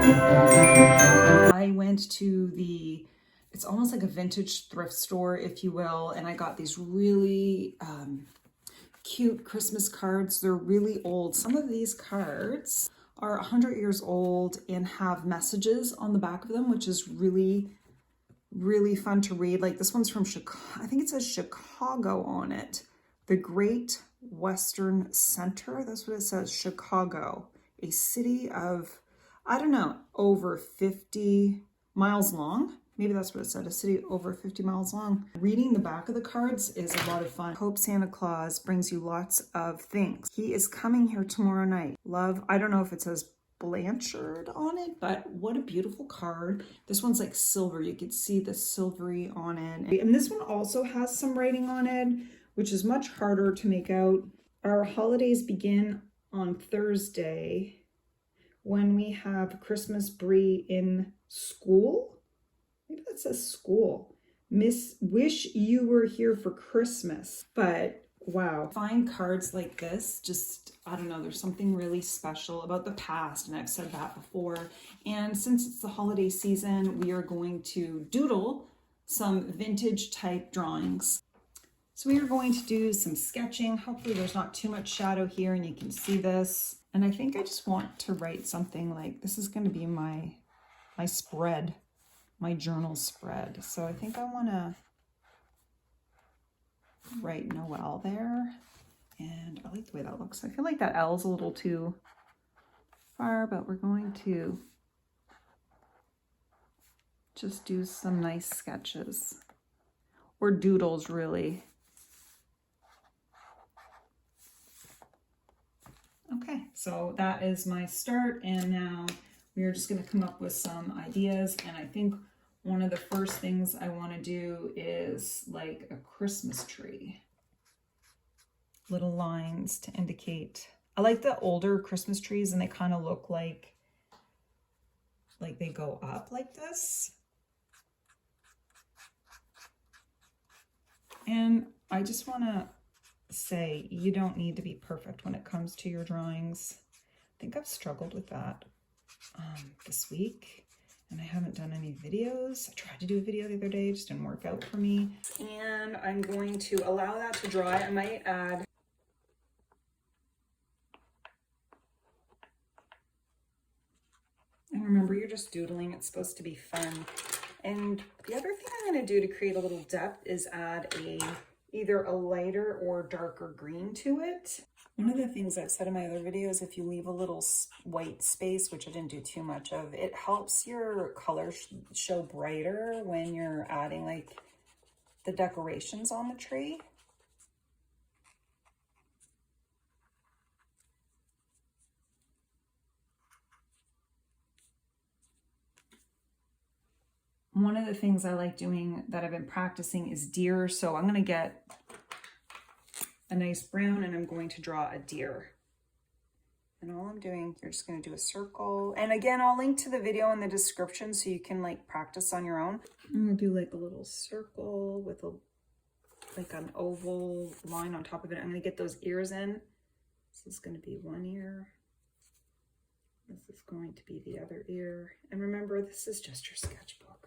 I went to it's almost like a vintage thrift store, if you will, and I got these really cute Christmas cards. They're really old. Some of these cards are 100 years old and have messages on the back of them, which is really, really fun to read. Like this one's from Chicago. I think it says Chicago on it. The Great Western Center. That's what it says. Chicago, a city of, I don't know, over 50 miles long. Maybe that's what it said, a city over 50 miles long. Reading the back of the cards is a lot of fun. Hope Santa Claus brings you lots of things. He is coming here tomorrow night. Love, I don't know if it says Blanchard on it, but what a beautiful card. This one's like silver. You can see the silvery on it. And this one also has some writing on it, which is much harder to make out. Our holidays begin on Thursday when we have Christmas brie in school. Maybe that says school. Wish you were here for Christmas. But wow, find cards like this, just, I don't know, there's something really special about the past, and I've said that before. And since it's the holiday season, we are going to doodle some vintage type drawings. So we are going to do some sketching. Hopefully there's not too much shadow here and you can see this. And I think I just want to write something like, this is going to be my spread, my journal spread. So I think I want to write Noel there. And I like the way that looks. I feel like that L's a little too far, but we're going to just do some nice sketches, or doodles really. Okay, so that is my start, and now we are just going to come up with some ideas. And I think one of the first things I want to do is like a Christmas tree. Little lines to indicate. I like the older Christmas trees, and they kind of look like they go up like this. And I just want to say, you don't need to be perfect when it comes to your drawings. I think I've struggled with that this week, and I haven't done any videos. I tried to do a video the other day, it just didn't work out for me. And I'm going to allow that to dry. I might add and remember, you're just doodling, it's supposed to be fun. And the other thing I'm going to do to create a little depth is add either a lighter or darker green to it. One of the things I've said in my other videos, if you leave a little white space, which I didn't do too much of, it helps your colors show brighter when you're adding like the decorations on the tree. One of the things I like doing that I've been practicing is deer. So I'm going to get a nice brown and I'm going to draw a deer. And all I'm doing, you're just going to do a circle. And again, I'll link to the video in the description so you can like practice on your own. I'm going to do like a little circle with like an oval line on top of it. I'm going to get those ears in. This is going to be one ear. This is going to be the other ear. And remember, this is just your sketchbook.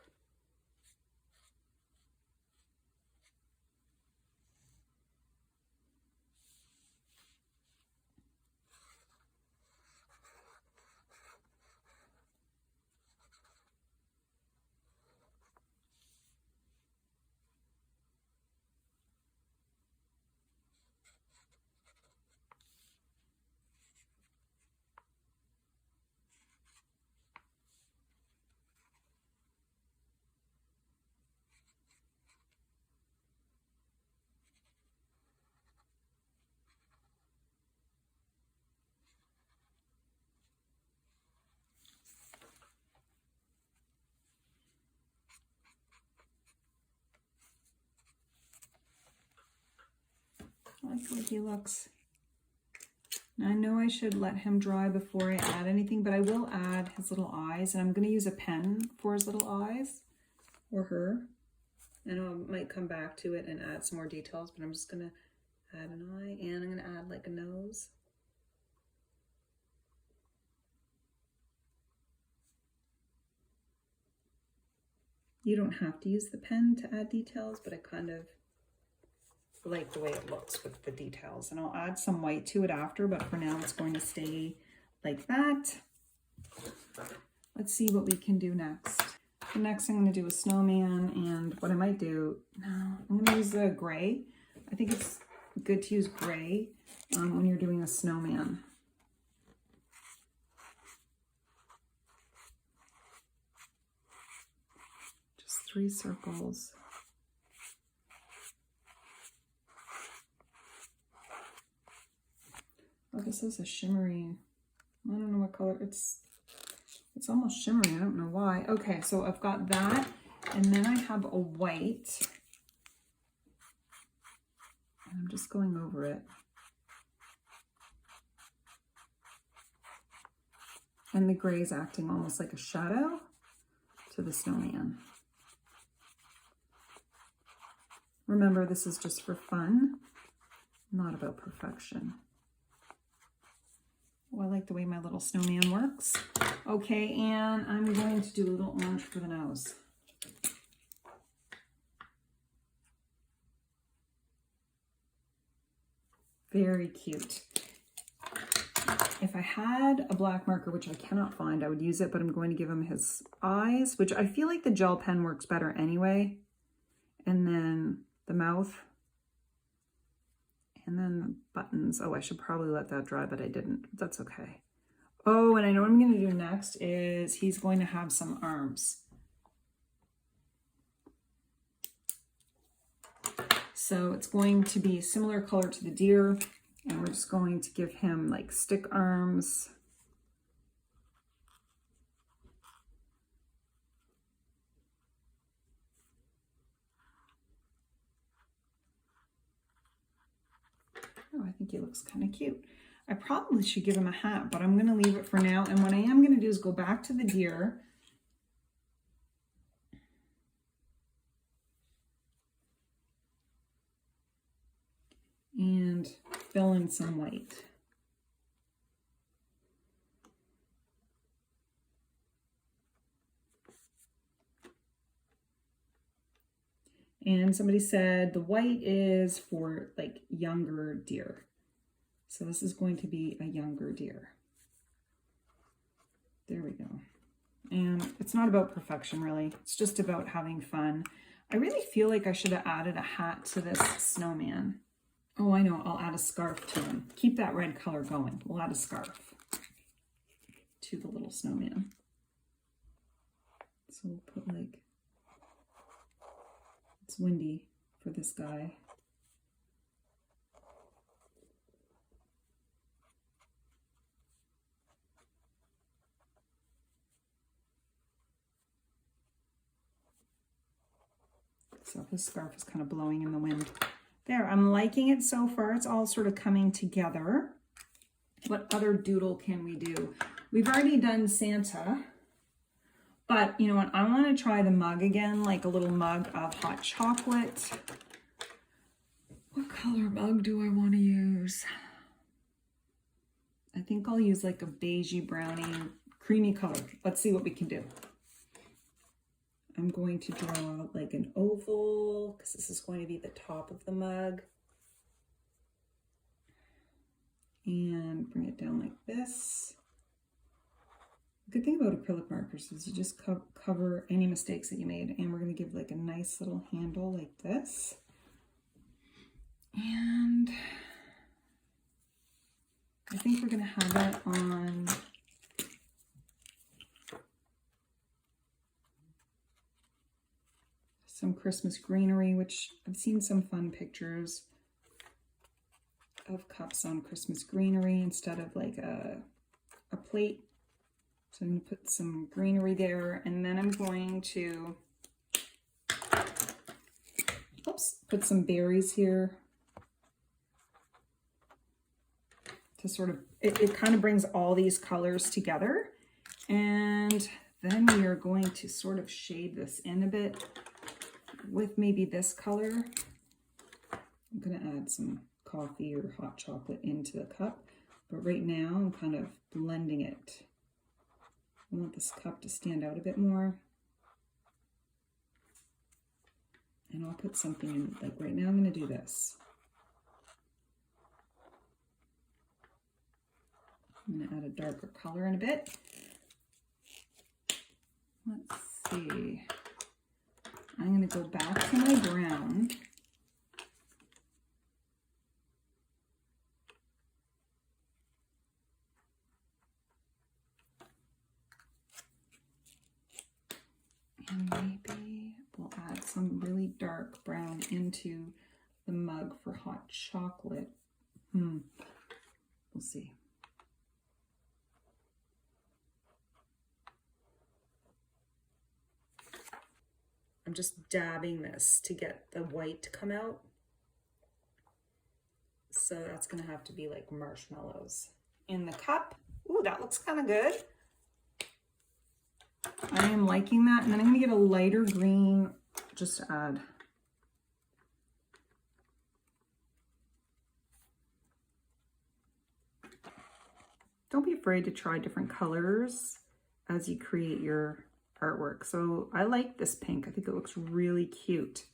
I like the way he looks. Now, I know I should let him dry before I add anything, but I will add his little eyes, and I'm going to use a pen for his little eyes, or her. And I might come back to it and add some more details, but I'm just going to add an eye, and I'm going to add like a nose. You don't have to use the pen to add details, but I kind of like the way it looks with the details. And I'll add some white to it after, but for now it's going to stay like that. Let's see what we can do next. The next I'm going to do a snowman, and what I might do, no, I'm going to use the gray. I think it's good to use gray when you're doing a snowman. Just 3 circles. Oh, this is a shimmery, I don't know what color, it's almost shimmery, I don't know why. Okay, so I've got that, and then I have a white, and I'm just going over it. And the gray is acting almost like a shadow to the snowman. Remember, this is just for fun, not about perfection. Oh, I like the way my little snowman works. Okay, and I'm going to do a little orange for the nose. Very cute. If I had a black marker, which I cannot find, I would use it, but I'm going to give him his eyes, which I feel like the gel pen works better anyway. And then the mouth. And then the buttons. Oh, I should probably let that dry, but I didn't. That's okay. Oh, and I know what I'm going to do next is he's going to have some arms. So it's going to be a similar color to the deer, and we're just going to give him like stick arms. Oh, I think he looks kind of cute. I probably should give him a hat, but I'm going to leave it for now. And what I am going to do is go back to the deer. And fill in some white. And somebody said the white is for like younger deer. So this is going to be a younger deer. There we go. And it's not about perfection really. It's just about having fun. I really feel like I should have added a hat to this snowman. Oh, I know, I'll add a scarf to him. Keep that red color going. We'll add a scarf to the little snowman. So we'll put like, it's windy for this guy. So his scarf is kind of blowing in the wind. There, I'm liking it so far. It's all sort of coming together. What other doodle can we do? We've already done Santa, but you know what? I want to try the mug again, like a little mug of hot chocolate. What color mug do I want to use? I think I'll use like a beigey brownie, creamy color. Let's see what we can do. I'm going to draw like an oval because this is going to be the top of the mug. And bring it down like this. The good thing about acrylic markers is you just cover any mistakes that you made. And we're going to give like a nice little handle like this. And I think we're going to have it on some Christmas greenery, which I've seen some fun pictures of cups on Christmas greenery instead of like a plate. So I'm going to put some greenery there, and then I'm going to put some berries here to sort of, it kind of brings all these colors together. And then we are going to sort of shade this in a bit with maybe this color. I'm going to add some coffee or hot chocolate into the cup, but right now I'm kind of blending it. I want this cup to stand out a bit more. And I'll put something in, like right now I'm going to do this. I'm going to add a darker color in a bit. Let's see. I'm going to go back to my brown. And maybe we'll add some really dark brown into the mug for hot chocolate. We'll see. I'm just dabbing this to get the white to come out. So that's gonna have to be like marshmallows in the cup. Ooh, that looks kind of good. I am liking that. And then I'm gonna get a lighter green just to add. Don't be afraid to try different colors as you create your artwork. So I like this pink. I think it looks really cute.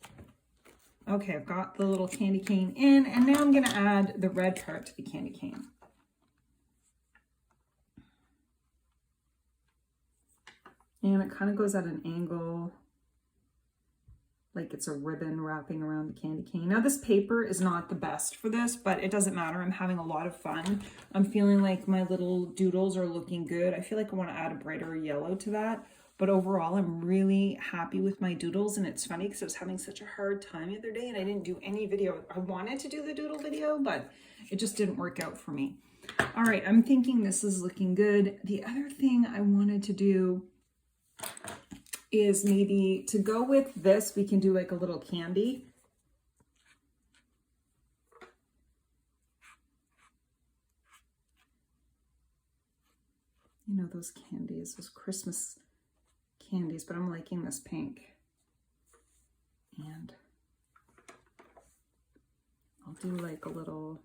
Okay, I've got the little candy cane in, and now I'm gonna add the red part to the candy cane. And it kind of goes at an angle, like it's a ribbon wrapping around the candy cane. Now this paper is not the best for this, but it doesn't matter. I'm having a lot of fun. I'm feeling like my little doodles are looking good. I feel like I want to add a brighter yellow to that. But overall, I'm really happy with my doodles. And it's funny because I was having such a hard time the other day and I didn't do any video. I wanted to do the doodle video, but it just didn't work out for me. All right, I'm thinking this is looking good. The other thing I wanted to do is maybe to go with this, we can do like a little candy. You know, those candies, those Christmas candies, but I'm liking this pink. And I'll do like a little,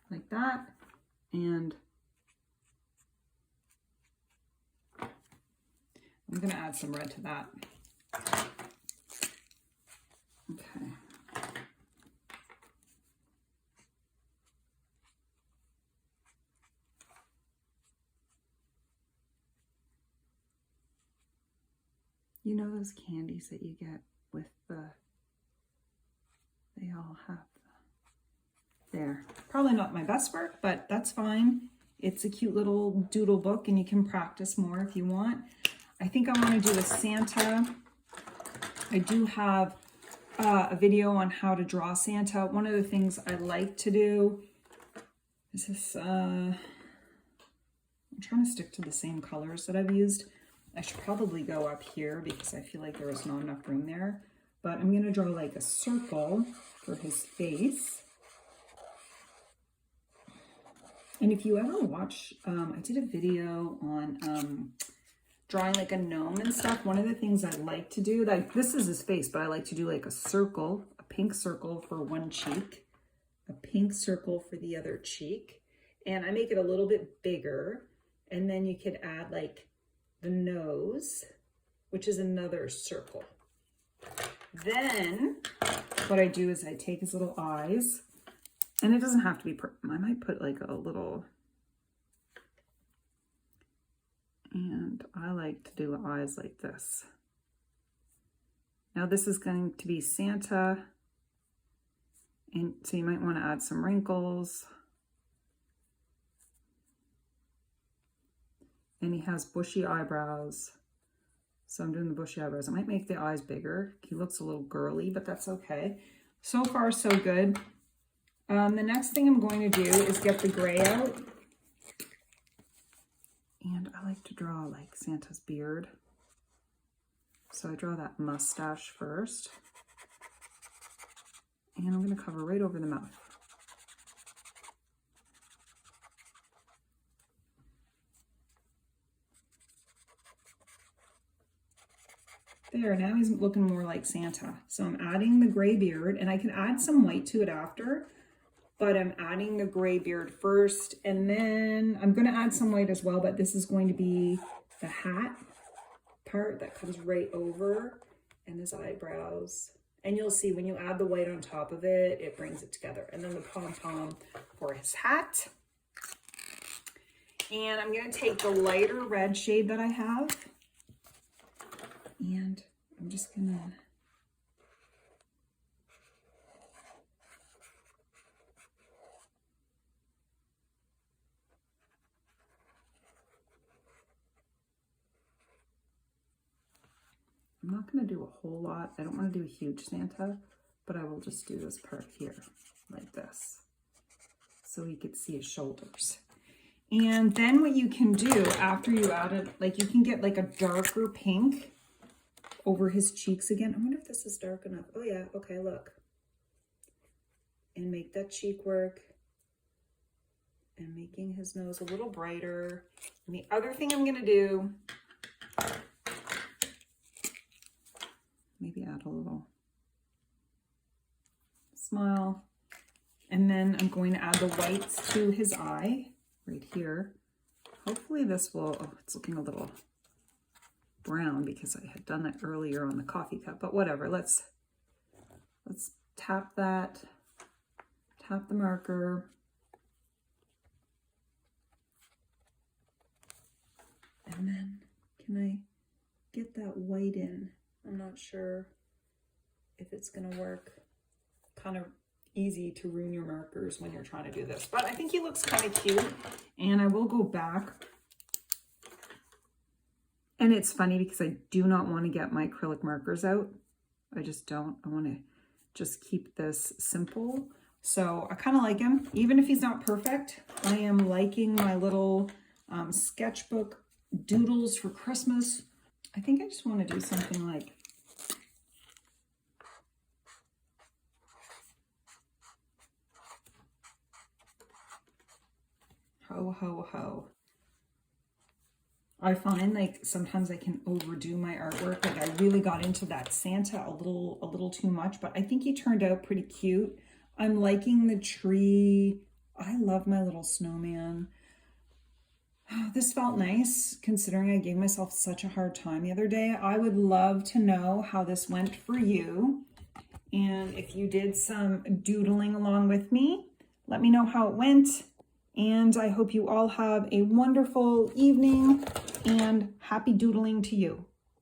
like that. And I'm going to add some red to that. Okay. You know those candies that you get with they all have there. Probably not my best work, but that's fine. It's a cute little doodle book and you can practice more if you want. I think I want to do a Santa. I do have a video on how to draw Santa. One of the things I like to do is this, I'm trying to stick to the same colors that I've used. I should probably go up here because I feel like there was not enough room there. But I'm going to draw like a circle for his face. And if you ever watch, I did a video on drawing like a gnome and stuff. One of the things I like to do, like this is his face, but I like to do like a circle, a pink circle for one cheek, a pink circle for the other cheek. And I make it a little bit bigger. And then you could add like the nose, which is another circle. Then what I do is I take his little eyes, and it doesn't have to be, I might put like a little, and I like to do eyes like this. Now this is going to be Santa, and so you might want to add some wrinkles. And he has bushy eyebrows. So I'm doing the bushy eyebrows. I might make the eyes bigger. He looks a little girly, but that's okay. So far, so good. The next thing I'm going to do is get the gray out. And I like to draw like Santa's beard. So I draw that mustache first. And I'm going to cover right over the mouth. There, now he's looking more like Santa. So I'm adding the gray beard, and I can add some white to it after, but I'm adding the gray beard first, and then I'm going to add some white as well, but this is going to be the hat part that comes right over, and his eyebrows. And you'll see when you add the white on top of it, it brings it together. And then the pom-pom for his hat. And I'm going to take the lighter red shade that I have, and I'm just going to I'm not going to do a whole lot. I don't want to do a huge Santa, but I will just do this part here like this so you could see his shoulders. And then what you can do after you add it, like you can get like a darker pink over his cheeks again. I wonder if this is dark enough. Oh yeah, okay, look. And make that cheek work. And making his nose a little brighter. And the other thing I'm gonna do, maybe add a little smile. And then I'm going to add the whites to his eye right here. Hopefully this will, oh, it's looking a little brown because I had done that earlier on the coffee cup, but whatever. Let's tap that, tap the marker. And then can I get that white in? I'm not sure if it's gonna work. Kind of easy to ruin your markers when you're trying to do this, but I think he looks kind of cute. And I will go back, and it's funny because I do not want to get my acrylic markers out. I just don't. I want to just keep this simple. So I kind of like him, even if he's not perfect. I am liking my little sketchbook doodles for Christmas. I think I just want to do something like ho, ho, ho. I find like sometimes I can overdo my artwork. Like I really got into that Santa a little too much, but I think he turned out pretty cute. I'm liking the tree. I love my little snowman. This felt nice considering I gave myself such a hard time the other day. I would love to know how this went for you. And if you did some doodling along with me, let me know how it went. And I hope you all have a wonderful evening and happy doodling to you.